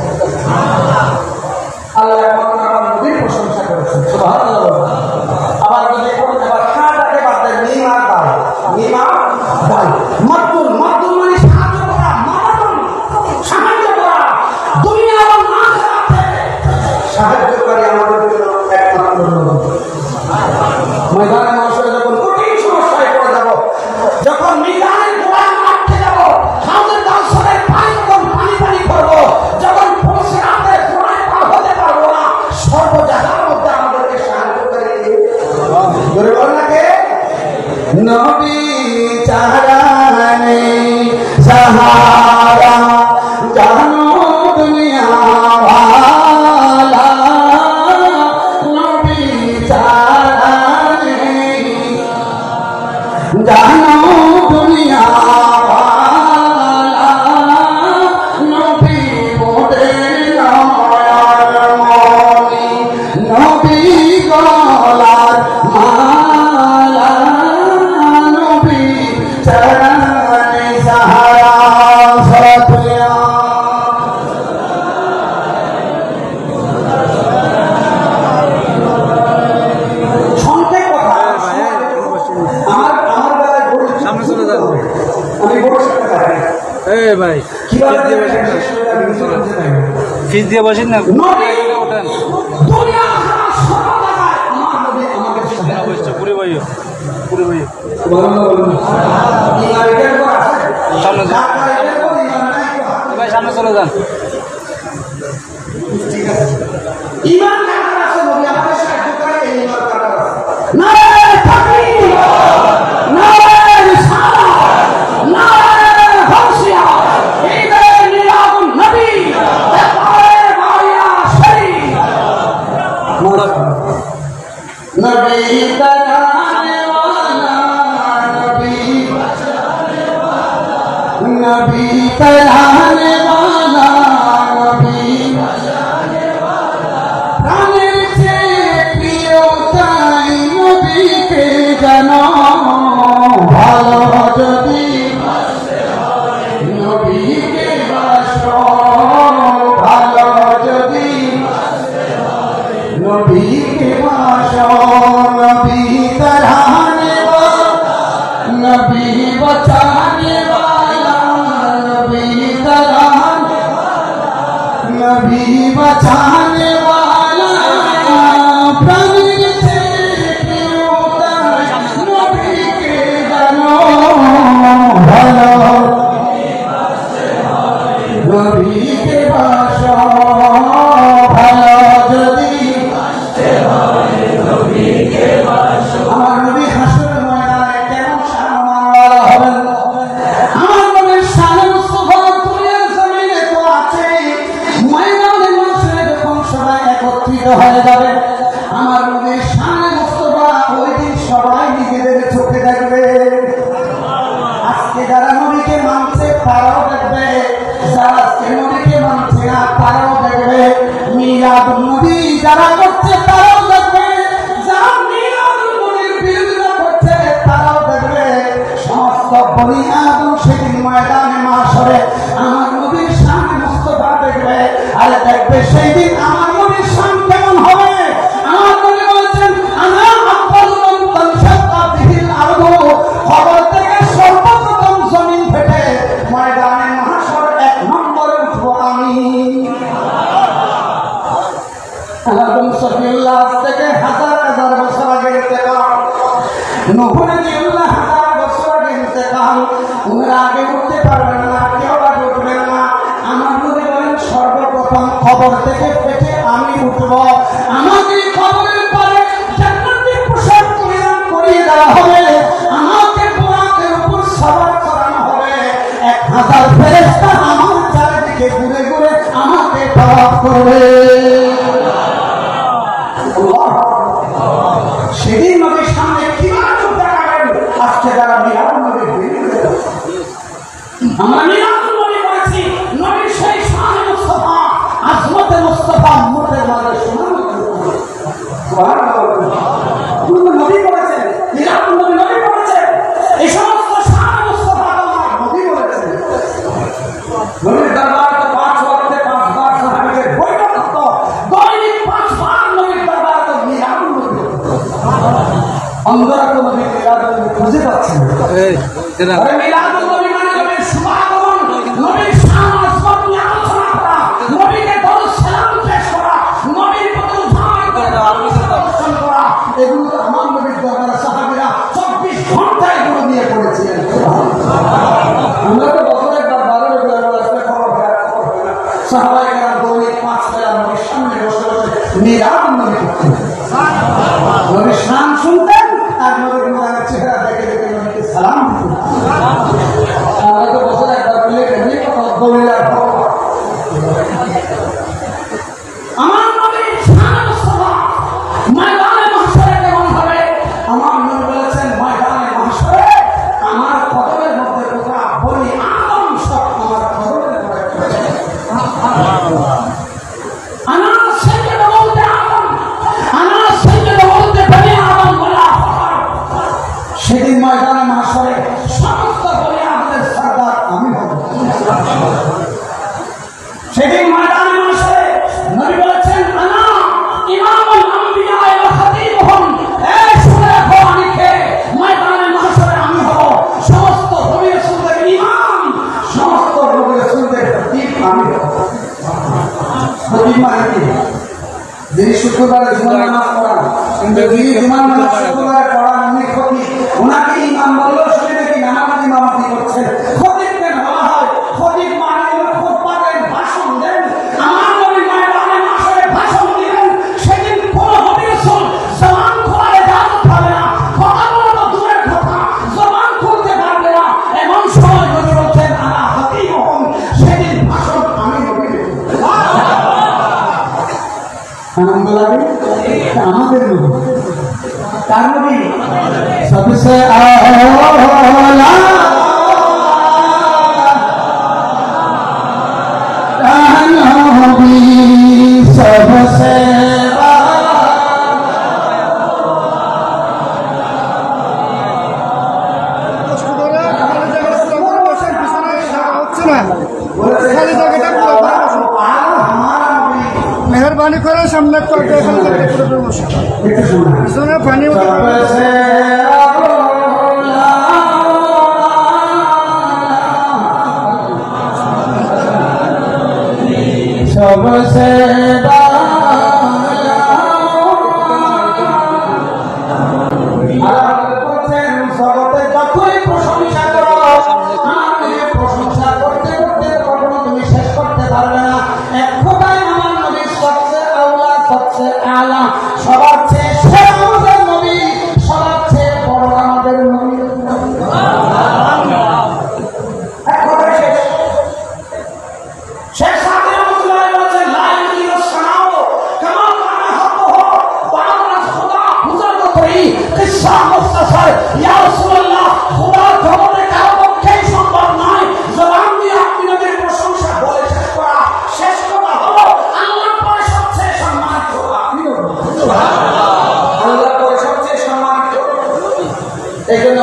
S1: আল্লাহ আমার নবীর প্রশংসা করেছেন। সুবহানাল্লাহ। আবার যদি এবার হাটাকে বাদ দেন, মিম আর দাল, মিম আর দাল। মাদুল, মাদুল মানে সাহায্য করা, মাদুল সাহায্য করা, দুনিয়া এবং আখিরাত থেকে সাহায্যকারী আমাদের জন্য একমাত্র নবী। ময়দানে মাশারে যখন কঠিন সমস্যায় পড়ে যাব, যখন মিজানের গোলাম আটকে যাব, হাউজের কাউসারের পানি যখন পানি পানি করব, যখন পরশুরাতের গোলায় পার হতে পারবো না, সর্বজাহার মধ্যে আমাদেরকে সাহায্যকারী ধরে বল না কে? নবী চারানে সাহারা জানো দুনিয়া ওয়ালা, নবী চারানে জানো দুনিয়া ওয়ালা, নবী মোদের নয়ন মনি, নবী গলার মালা, নবী চরণে সাহারা সতয়া। সংক্ষেপ কথা, আমার বেলায় বড় সামনে চলে যাও, আমি বড় সাথে থাকি। এই ভাই ফিস দিয়ে বসেন না, ওঠেন। দুনিয়া সব জায়গায় আমার নবী আমাকে বসছে, পুরো ভাই পুরো ভাই সামনে যান ভাই, সামনে চলে যান। ঠিক আছে, ঈমান কার আছে নবী আমাদের সাহায্য করে, এই ঈমান কার আছে। নারে তাকবীর, নারে রিসালাত, নারে গাউসিয়া, ঈদে মিলাদুন নবী, তাকবীর বারিয়া শরীফ। নবী তারানে ওয়ালা, নবী নবী তারানে ওয়ালা, নবী প্রাণের চেয়ে প্রিয় তাই নবীকে জানো ভালো, যদি নবীকে বাসো ভালো, যদি নবীকে বাসো। নবী তারানে ওয়ালা, নবী বাঁচানে ওয়ালা, নবী যারা করছে তারাও দেখবে, যারা মিলাদুন নবীর বিরোধিতা করছে তারাও দেখবে। সমস্ত বনি আদম সেদিন ময়দানে মাহশরে আমার নবীর সামনে মুস্তাফা দেখবে, আর দেখবে সেই দিন আমার নবীর শান কেমন হবে। আমার নবী বলেছেন আনা আফদালুন তানশাক্কা বিহিল আরদু, খবর থেকে সর্বপ্রথম জমিন ফেটে ময়দানে মাহশর এক নম্বরে উঠবো আমি। আদম সফিউল্লাহ থেকে হাজার হাজার বছর আগে ইন্তেকাল, নূহ নবীউল্লাহ হাজার বছর আগে ইন্তেকাল। ওনারা আগে উঠতে পারবেন না, কেউ আগে উঠবেন না। আমার নবী বলেন সর্বপ্রথম খবর থেকে ফেটে আমি উঠব। আমাকে খবরের পরে জান্নাতের পোশাক পরিধান করিয়ে দেওয়া হবে, আমাকে বোরাকের উপর সওয়ার করানো হবে। 1000 ফেরেশতা আমার চারিদিকে ঘুরে ঘুরে আমাকে তাওয়াফ করবে। সেদিন নবীর সামনে কিভাবে চোখ দেখাবেন? আজকে যারা মিলাদুন নবীর বিরোধিতা করছে, আমরা মিলাদুন নবী করেছি, নবীর সেই শানে মুস্তাফা, আজমতে মুস্তাফা, উম্মতের মাঝে সুনাম নবী করেছেন, মিলাদুন নবী নবী করেছেন, এই সমস্ত শানে মুস্তাফা আমার নবী বলেছেন। নবীর দরবারে তো 5 ওয়াক্তে 5 বার সাহাবীদের বৈঠক হতো, দৈনিক 5 বার নবীর দরবারে তো মিলাদুন নবী হতো। অন্ধরা তো নবী মিলাদুন নবী খুঁজে পাচ্ছে না। মিলাদুন নবী মানে নবীর শুভাগমন, নবীর শান আজমত নিয়ে আলোচনা করা, নবীকে দরুদ সালাম পেশ করা, নবীর প্রতি উদ্ধার করা, এগুলো তো আমার নবীর দরবারে সাহাবীরা 24 ঘন্টা এগুলো নিয়ে পড়েছিলেন। আমরা তো বছরে একবার 12 রেগুলার আসলে খবর হয় না। সাহাবায়ে কেরাম দৈনিক 5 বেলা নবীর সামনে বসে বসে মিলাদুন নবী করতেন, নবীর শান শুনতেন আর নবীর মুবারক চেহারা দেখে দেখে নবীকে সালাম দিতেন। আমরা তো বছরে একবার বললে এমনি কথা দৌড়িলার আমার নবীর শান মুস্তাফা ময়দানে মাহশরে কেমন হবে? আমার নবী বলেছেন ময়দানে মাহশরে আমার কদমের মধ্যে ঢোকা বনি আদম সব আমার কদমের মধ্যে আনা সাইয়্যিদু ওয়ালদি আদম, আনা সাইয়্যিদু ওয়ালদি বনি আদম ওয়ালা ফখর। সেদিন ময়দানে মাহশরে সমস্ত বনি আদমের সরদার আমি হব। সেদিন ময়দানে মাহশরে নবী বলেছেন আনা ইমামুল আম্বিয়া ওয়া খাতিবুহুম, এই শুনে রাখো আমি কে? ময়দানে মাহশরে আমি হব সমস্ত নবী রাসূলদের ইমাম, সমস্ত নবী রাসূলদের খতিব আমি হব। খতিব মানে কি? যিনি শুক্রবারে জুমার নামাজ পড়ান, কিন্তু যিনি জুমার নামাজ শুক্রবারে পড়ান উনি খতিব। ওনাকে ইমাম বললেও শুনে কি নামাজ ইমামতি করছেন। খতিব কেন বলা হয়? খতিব মানে খুতবা দেন, ভাষণ দেন। আমার নবী ময়দানে মাহশরে ভাষণ দিবেন। সেদিন কোন নবী রাসূল জবান খোলার ইজাজত পাবে না, কথা বলা তো দূরের কথা, জবান খুলতে পারবে না। এমন সময় নবী বলছেন আনা খতিবুহুম, সেদিন ভাষণ আমি নবী দেব। আনন্দ লাগে আমাদের নবী, তার নবী সবসে আলা নবী সবসে
S2: मेहरबानी करे सामने पानी
S1: सबसे জগতে যতই প্রশংসা করো, আমার প্রশংসা করতে করতে কখনো তুমি শেষ করতে পারবে না। এক কথায় আমার নবী সবচেয়ে আওলা, সবচেয়ে আলা, সবার চেয়ে সেরা আমাদের নবী, সবার চেয়ে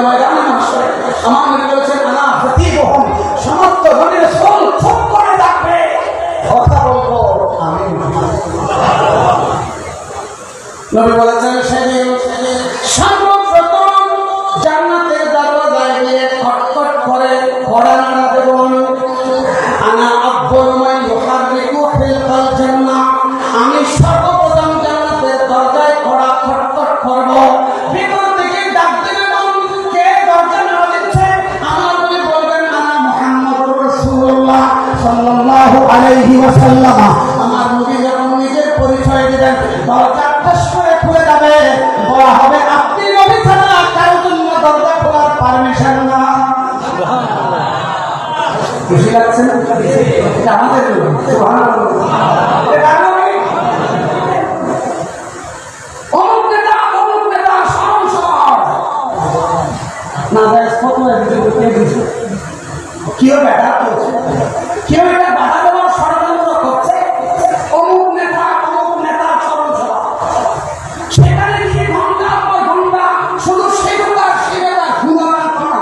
S1: ময়দানে মাহশরে আমার নবী বলেছেন আনা খতিবুহুম, সমস্ত নবীর রাসূল চুপ করে থাকবে, কথা বলবো আমি। নবী বলেছেন সেদিন সর্বপ্রথম জান্নাতের দরজায় গিয়ে খটখট করে কড়া নাড়া দেব আনা আব্বুল মান ইউহাররিকু ফিল জান্নাহ, আমি সর্বপ্রথম জান্নাতের দরজায় কড়া খটখট করব, ভিতর থেকে ডাক দেবেন কে দরজা নাড়া দিচ্ছে, আমার নবী বলবেন আনা মুহাম্মদুর রাসূলুল্লাহ সাল্লাল্লাহু আলাইহি ওয়াসাল্লাম। আমার নবী যখন নিজের পরিচয় দিবেন দরজা টস করে খুলে যাবে, বলা হবে আপনি নবী ছাড়া কারোর জন্য দরজা খোলার পারমিশন না। খুশি লাগছে না? এটা আমাদের জন্য সুবহানাল্লাহ। অমুক নেতা স্মরণ সভা না যায় ফতোয়া দিতে দিয়েছে, কেউ ব্যাটা করছে, কেউ এটা বাধা দেওয়ার ষড়যন্ত্র করছে, অমুক নেতা স্মরণ সভা, সেখানে গিয়ে ঘন্টার পর ঘন্টা শুধু সেগুলা গুণগান করা।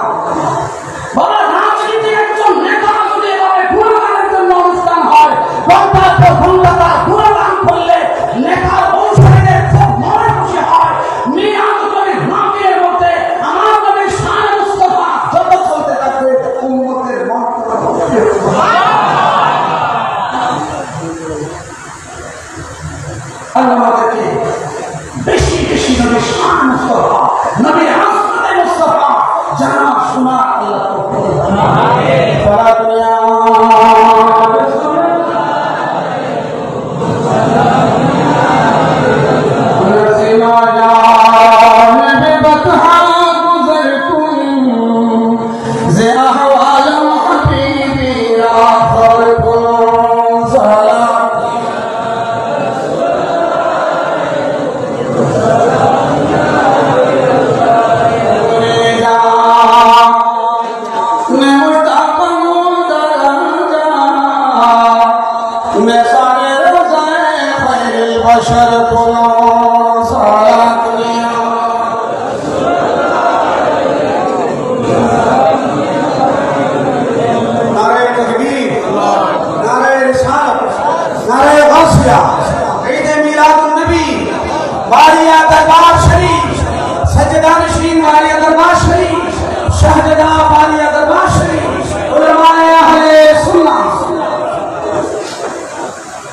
S1: বলা রাজনীতির একজন নেতা যদি এভাবে গুণগানের জন্য অনুষ্ঠান হয়, ঘন্টার পর ঘন্টা তার গুণগান করলে নেতার অনুসারীদের খুব মনে খুশি হয়। মিলাদ নবীর মাহফিলের মধ্যে আমার নবীর শান মুস্তাফা যত চলতে থাকবে উম্মতের মন আল্লাহ আমাদেরকে বেশি বেশি নবীর শান মুস্তাফা, নবীর আসমানে মুস্তাফা জানা শোনা আল্লাহ তৌফিক দান করুন। সারা দুনিয়া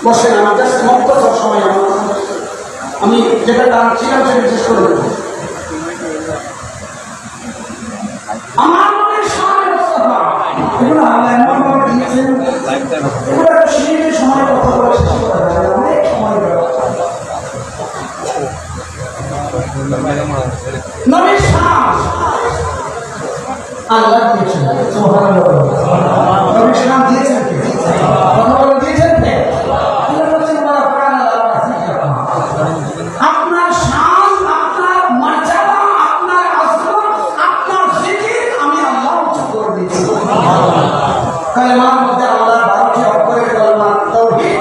S1: বসেন, আমার জাস্ট মন্তব্যের সময় আমি যেটা ছিলাম সেটা শেষ করে দেব। আমার নবীর শানে মুস্তাফা এগুলো আল্লাহ এমন ভাবে দিয়েছেন, এগুলো একটা সীমিত সময় কথা বলে শেষ করা যায় না, অনেক সময় নবীর শান আল্লাহ দিয়েছেন। সুবহানাল্লাহ। নবীর শান দিয়েছেন কে? কথা বলে দিয়েছেন কে? আপনার শান, আপনার মর্যাদা, আপনার আজমত, আপনার জিকির আমি আল্লাহ উচ্চ করে দিয়েছি। কালেমার মধ্যে আল্লাহর 12টি অক্ষরের কালেমা তাওহীদ,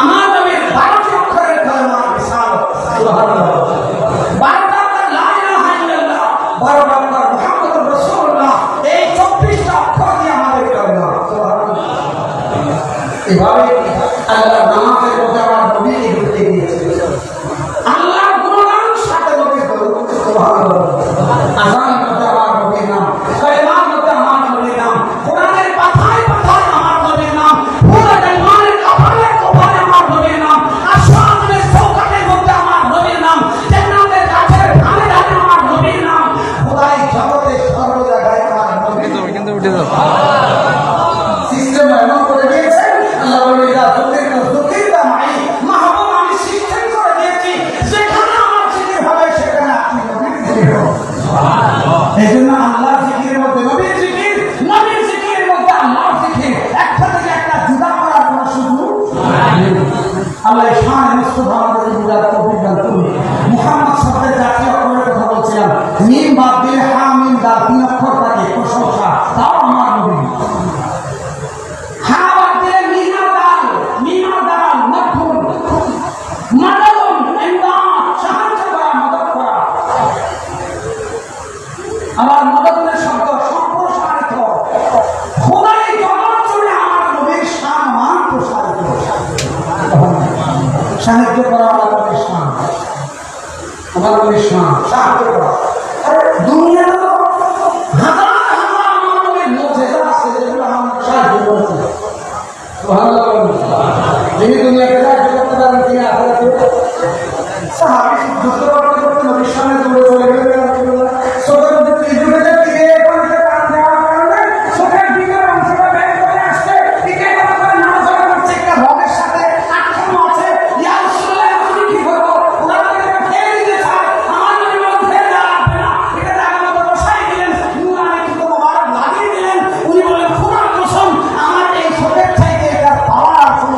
S1: আমার নবীর 12টি অক্ষরের কালেমা রিসালাত। সুবহানাল্লাহ। 12টা লা ইলাহা ইল্লাল্লাহ, 12টা মুহাম্মদুর রাসূলুল্লাহ, এই 24টা অক্ষর দিয়ে আমাদের কালেমা। সুবহানাল্লাহ। এভাবে আল্লাহ নামাজের মধ্যে আমার নবীকে ঢুকিয়ে দিয়েছে। আল্লাহর গুণগান সাথে নবীর দরুদ। সুবহানাল্লাহ। আযানের মধ্যে আমার নবীর নাম, কালেমার মধ্যে আমার নবীর নাম, কোরআনের পাতায় পাতায় আমার নবীর নাম, পুরো জামানের কপালে কপালে আমার নবীর নাম, আসমানের চৌকাঠের মধ্যে আমার নবীর নাম, জান্নাতের গাছের ধারে ধারে আমার নবীর নাম, খোদাই জগতের সর্ব জায়গায় আমার নবীর নাম। কিন্তু উঠে যাও সিস্টেম এমন করে দিয়েছেন, আল্লাহ বলে যা যুক্তির দাম আই মাহবুব আমি সিস্টেম করে দিয়েছি, যেখানে আমার জিকির হবে সেখানে আপনি নবীর জিকির হবে। এই জন্য আল্লাহর জিকিরের মধ্যে নবীর জিকির, নবীর জিকিরের মধ্যে আল্লাহর জিকির, একটা থেকে একটা জুদা করার কোনো সুযোগ নেই। আল্লাহ শান মুস্তাফা আমাদের বুঝার তৌফিক দান করুন। মুহাম্মদ শব্দের 4টি অক্ষরের কথা বলছিলাম, মিম বাদ দিলে হা মিম দাল 3 অক্ষর থাকে, প্রশংসা, তাও আমার নবী। আমার মদতের শব্দ সম্প্রসারিত খোদাই জগৎ জুড়ে আমার নবীর শান মান প্রসারিত সাহায্য করা আমার নবীর শান আমার নবীর শান সাহায্য করা দুনিয়া তো হাজার হাজার আমার নবীর মুজিজা আছে যেগুলো আমার সাহায্য করছে যিনি দুনিয়াকে সাহায্য করতে পারেন তিনি আখিরাতে সাহাবী যুদ্ধ করতে করতে নবীর সামনে দৌড়ে চলে গেলেন চোখের মধ্যে ত্রিজুড়ে দিয়ে এখানে টান দেওয়ার কারণে চোখের দিকের অংশটা বের করে আসছে দিকে করে নাড়াচাড়া করছে একটা রগের সাথে আটকানো আছে ইয়া রাসূলুল্লাহ আমি কি করবো ওরা আমাকে ফেলে দিতে চায় আমার নবী বলেন ফেলে দেওয়া লাগবে না এটা জায়গা মতো বসাই দিলেন নুরানি কিন্তু মোবারক লাগিয়ে দিলেন উনি বলেন খোদার কসম আমার এই চোখের চাইতে এটা পাওয়ার আর কোনো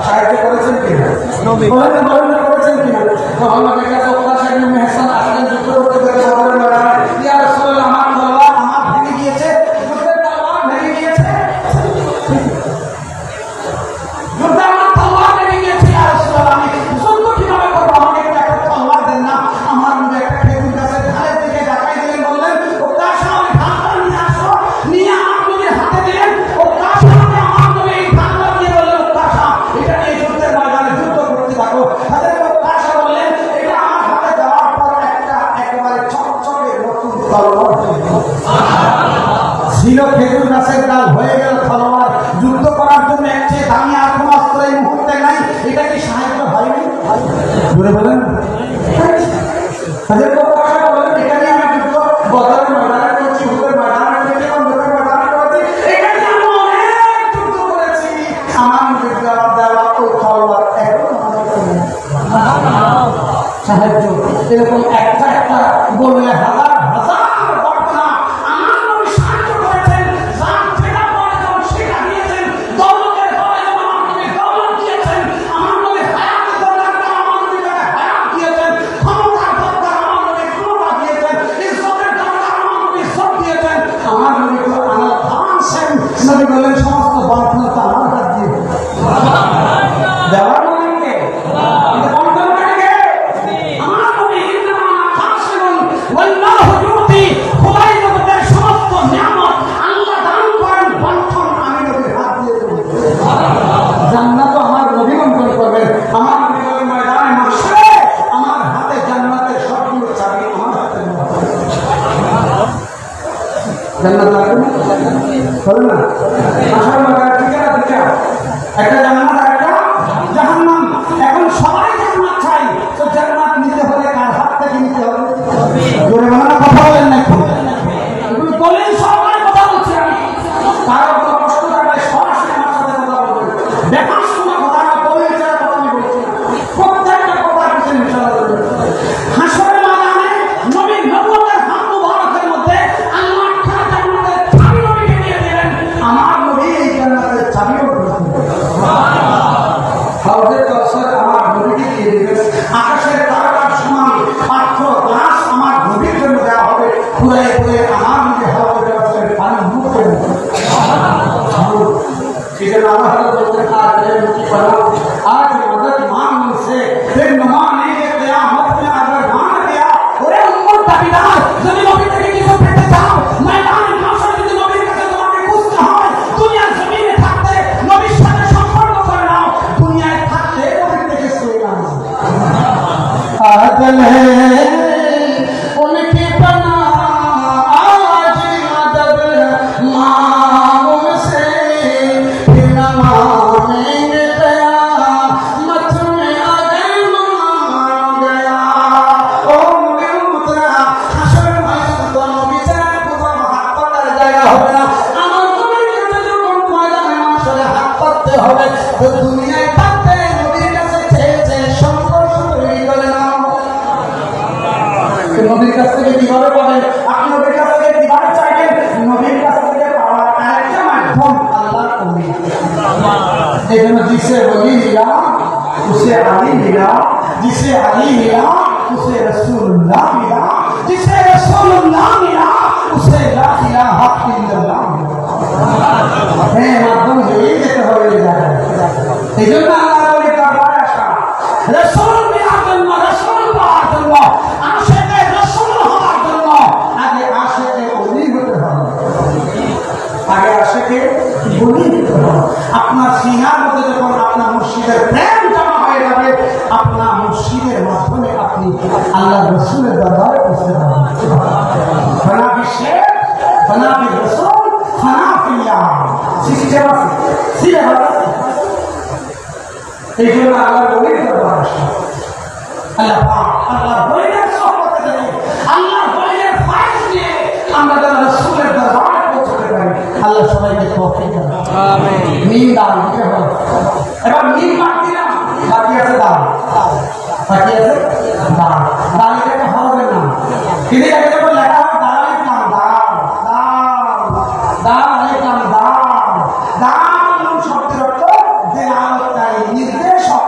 S1: সাহায্য করেছেন কি নবী বলেন করেছেন কি মোহাম্মদের কাছে ওকাশা ইবনে মেহসান আসলেন যুদ্ধ করতে গেলে বদরের ময়দানে ইয়া রাসূলুল্লাহ আমার তলোয়ার আমার ভেঙে গিয়েছে যুদ্ধের তলোয়ার ভেঙে গিয়েছে যুদ্ধে আমার তলোয়ার ভেঙে গিয়েছে ইয়া রাসূলুল্লাহ আমি যুদ্ধ কিভাবে করবো আমাকে একটা তলোয়ার দেন না আমার মধ্যে একটা খেজুর গাছের ধারের দিকে দেখাই দিলেন বললেন ওকাশা আমি ধানটা নিয়ে আসো নিয়ে আমার নবীর হাতে দিলেন ওকাশা আমার নবী এই ধানটা দিয়ে বললেন ওকাশা এটা নিয়ে যুদ্ধের ময়দানে যুদ্ধ করতে থাকো তাদের ওকাশা বললেন এটা আমার হাতে দেওয়ার পর একটা একেবারে চকচকে নতুন তলোয়ার ছিল খেজুর গাছের ডাল হয়ে গেল তলোয়ার যুদ্ধ করার জন্য এর চেয়ে দামি আর কোনো অস্ত্র এই মুহূর্তে নাই এটা কি সাহায্য হয়নি বলে বলেন তাদের ওকাশা বললেন এখানে আমি যুদ্ধ বদরের ময়দানে করছি উহুদের ময়দানে করছি বদরের ময়দানে করছি এখানে আমি অনেক যুদ্ধ করেছি আমার যুদ্ধ দেওয়া ওই তলোয়ার এখনো সাহায্য এরকম একটা একটা বললে হাজার হাজার ঘটনা আমার নবী সাহায্য করেছেন যার যেটা প্রয়োজন সেটা দিয়েছেন দৌলতের প্রয়োজন আমার নবী দৌলত দিয়েছেন আমার নবী হায়াতের দরকার আমার নবী হায়াত দিয়েছেন ক্ষমতার দরকার আমার নবী ক্ষমতা দিয়েছেন ইজ্জতের দরকার আমার নবী ইজ্জত দিয়েছেন আমার নবী তো আমার ধানছেন নবী বলেন সমস্ত বন্টন তো আমার হাত দিয়ে দেওয়ার নবীকে বন্টন করে কে আমার নবী ইন্নামা কাসিমুন ওয়াল্লাহু ইউতি খোদাই জগতের সমস্ত নিয়ামত আল্লাহ দান করেন বন্টন আমি নবীর হাত দিয়ে দেব জান্নাত আমার নবী বন্টন করবেন আমার নবী বলেন ময়দানে মাহশরে আমার হাতে জান্নাতের সবগুলো চাবি আমার হাতে জান্নাত লাগবে না বলেন না মাহশর ময়দানে ঠিকানা দিতে একটা জান্নাত একটা জাহান্নাম এখন সবাই জান্নাত চাই তো জান্নাত নিতে হলে কার হাত থেকে নিতে হবে জোরে বাংলা কথা বলেন না এগুলো বলেন সবাই কথা বলছি আমি কারো কোনো কষ্ট থাকলে সরাসরি আমার সাথে কথা বলবেন দেখার সময় কথা না বলে যারা কথা আমি বলছি প্রত্যেকটা কথা কিছু ইনশাআল্লাহ হাসরের ময়দানে নবীর নবুয়তের হাত মুবারকের মধ্যে আল্লাহ তাআলা জান্নাতের চাবি নবীকে দিয়ে দিলেন আমার নবী এই জান্নাতের চাবিও হাউজের কাউসার আমার নবীকে দিয়ে দিবেন আকাশের তারকার সমান পাত্র গ্লাস আমার নবীর জন্য দেওয়া হবে পুরে পুরে আমার নবী হাউজের কাউসারের পানি মুখ করে সেজন্য আমার বলতে आज मुझे पढ़ा आज मदद मांग मुझसे फिर नुमाने के क़यामत में अगर मान गया ओरे उम्मत दाबीदार जमीन नबी থেকে কিছু পেতে চাও ময়দানে মাশার যদি নবীর কাছে তোমাকে খুঁজতে হয় দুনিয়ার জমিনে থাকতে নবীর সাথে সম্পর্ক করে নাও দুনিয়ায় থাকতে নবীর থেকে সরে নাও আদল है उनकी पना आज मदद मांग से फिर मांगेंगे क़यामत में अगर मान गया ओ मेरे उतरा হাসর ময়দানে তো নবী ছাড়া কোথাও হাত পাতার জায়গা হবে না আমার নবীর কাছে যখন ময়দানে মাশরে হাত পাততে হবে তো দুনিয়ায় থাকতে নবীর কাছে চেয়ে চেয়ে সম্পর্ক তৈরি করে নাও নবীর কাছ থেকে কিভাবে পাবেন আপনি নবীর কাছ থেকে কিভাবে চাইবেন নবীর কাছ থেকে পাওয়ার আরেকটা মাধ্যম আল্লাহর নবী এজন্য जिसे वली मिला उसे अली मिला जिसे अली मिला उसे रसूलुल्लाह मिला जिसे रसूलुल्लाह मिला उसे ला इलाहा इल्लल्लाह मिला হ্যাঁ মাধ্যম হয়ে যেতে হবে এজন্য আল্লাহ বলে কারবার আসা রাসূল মিলার জন্য রাসূল পাওয়ার জন্য আশেকে রাসূল হওয়ার জন্য আল্লাহ সবাইকে তৌফিক দান। মিম দান দিতে হবে। এবার মিম বাকি না, বাকি আছে দান, বাকি আছে দান। দান এটা হবে না, কিন্তু এটা যখন লেখা হয় দান ইসলাম দান দান দান ইসলাম দান দান শব্দের অর্থ দিলামতকারী নির্দেশক।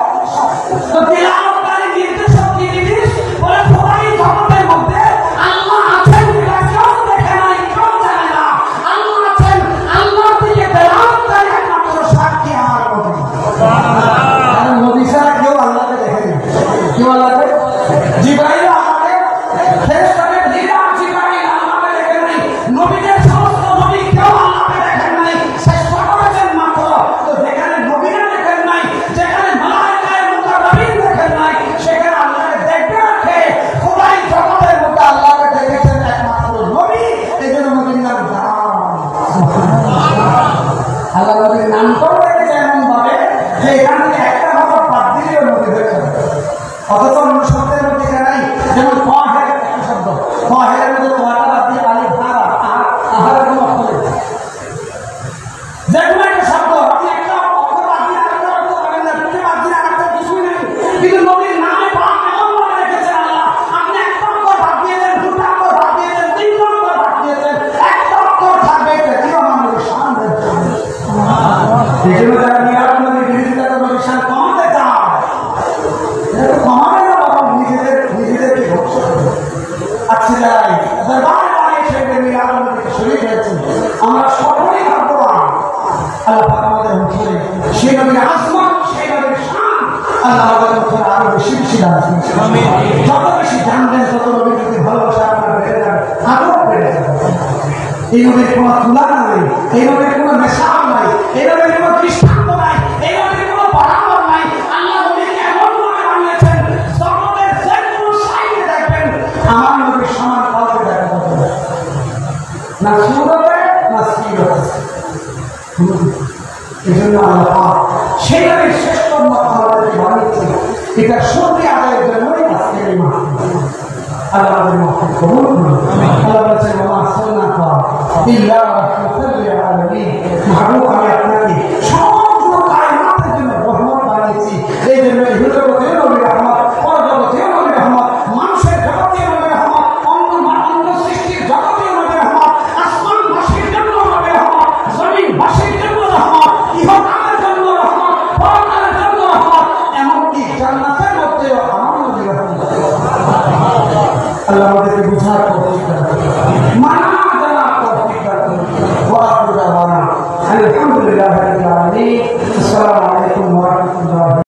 S1: তো দিলামতকারী নির্দেশক কি জিনিস বলে সবাই জগতের মধ্যে আল্লাহ আছেন এটা কেউ দেখে নাই, কেউ জানে না। আল্লাহ আছেন, আল্লাহর দিকে দিলামতকারী একমাত্র সাক্ষী আমার নবী। কারণ নবী ছাড়া কেউ আল্লাহকে দেখেনি। কেউ আল্লাহকে জিবরাইল আমাদের ফেরেশতাদের লিডার জিবরাইল আল্লাহকে দেখেন নাই। নবীদের সমস্ত নবী কেউ আল্লাহকে দেখেন নাই, চেষ্টা করেছেন মাত্র। তো যেখানে নবীরা দেখেন নাই, যেখানে মালায়েকায়ে মুকাররাবিন দেখেন নাই, সেখানে আল্লাহকে দেখবে রাখে খোদাই জগতের মধ্যে আল্লাহকে দেখেছেন একমাত্র নবী। এই জন্য নবীর নাম আল্লাহ নবীর নাম করে রেখেছে এমন ভাবে যে এখান থেকে একটা ভাষা বাদ দিলেও নবী হয়েছে। অথচ অন্য শব্দের মধ্যে নাই, যেমন কহের একটা শব্দ, কহের মধ্যে কয়টা বাদ দিয়ে আলিফ হারা আহার কোনো অর্থ নেই। যে কোনো একটা শব্দ আপনি একটা অর্থ বাদ দিয়ে আরেকটা অর্থ পাবেন না, দুটো বাদ দিয়ে আরেকটা কিছুই নেই। কিন্তু নবীর নামে পাক এমন মনে রেখেছেন আল্লাহ, আপনি একটা অক্ষর বাদ দিয়ে দেন, দুটো অক্ষর বাদ দিয়ে দেন, তিনটা অক্ষর বাদ দিয়ে দেন, একটা অক্ষর থাকবে এটা কি আমার নবীর শান রয়েছে। এই জন্য যারা মিলাদ নবীর বিরোধিতা করে নবীর শান কমাতে চায়, এটা কমাবে না বাবা, নিজেদেরকে ধ্বংস করবে। আচ্ছা যাই দরবারে বানিয়ে সেগুলো মিলাদ নবীকে শরীর হয়েছেন, আমরা সকলেই ভাগ্যবান। আল্লাহ পাক আমাদের মুখে সেই নবীর আজমত, সেই নবীর শান আল্লাহ আমাদের মুখে আরো বেশি বেশি দান করুন। যত বেশি জানবেন তত নবীর প্রতি ভালোবাসা আপনার বেড়ে যাবে, আরো বেড়ে যাবে। এই নবীর কোনো তুলনা নাই, এই নবীর কোনো মেশাল নাই, এই নবীর কোনো দৃষ্টান্ত নাই, এই নবীর কোনো বরাবর নাই। আল্লাহ নবীকে এমন ভাবে বানিয়েছেন জগতের যে কোনো সাইডে দেখবেন আমার নবীর সমান কাউকে দেখা যাবে না, না সুরতে না সিরতে। এই জন্য আল্লাহ সেই নবীর শ্রেষ্ঠ উম্মত আমাদেরকে বানিয়েছেন। এটা শুকরিয়া আদায়ের জন্যই আজকের এই মাহফিল। আল্লাহ আমাদের মাহফিল কবুল করুন। আল্লাহ বলেছেন ওয়া মা আরসালনাকা ইল্লা রাহমাতাল লিল আলামিন। মাহবুব আমি আপনাকে সমগ্র কায়নাতের জন্য রহমত বানিয়েছি। এই জন্য এই জগতেও নবী রহমত, পরজগতেও নবী রহমত, মানুষের জগতেও নবী রহমত, অন্য সৃষ্টির জগতেও নবী রহমত, আসমানবাসীর জন্য নবী রহমত, জমিনবাসীর জন্য রহমত, ইহকালের জন্য রহমত, পরকালের জন্য রহমত, এমনকি জান্নাতের মধ্যেও আমার নবী রহমত। আল্লাহ আমাদেরকে বুঝার তৌফিক দান করুন, মানা জানার তৌফিক দান করুন। ওয়া আখিরু দাওয়ানা আলহামদুলিল্লাহ।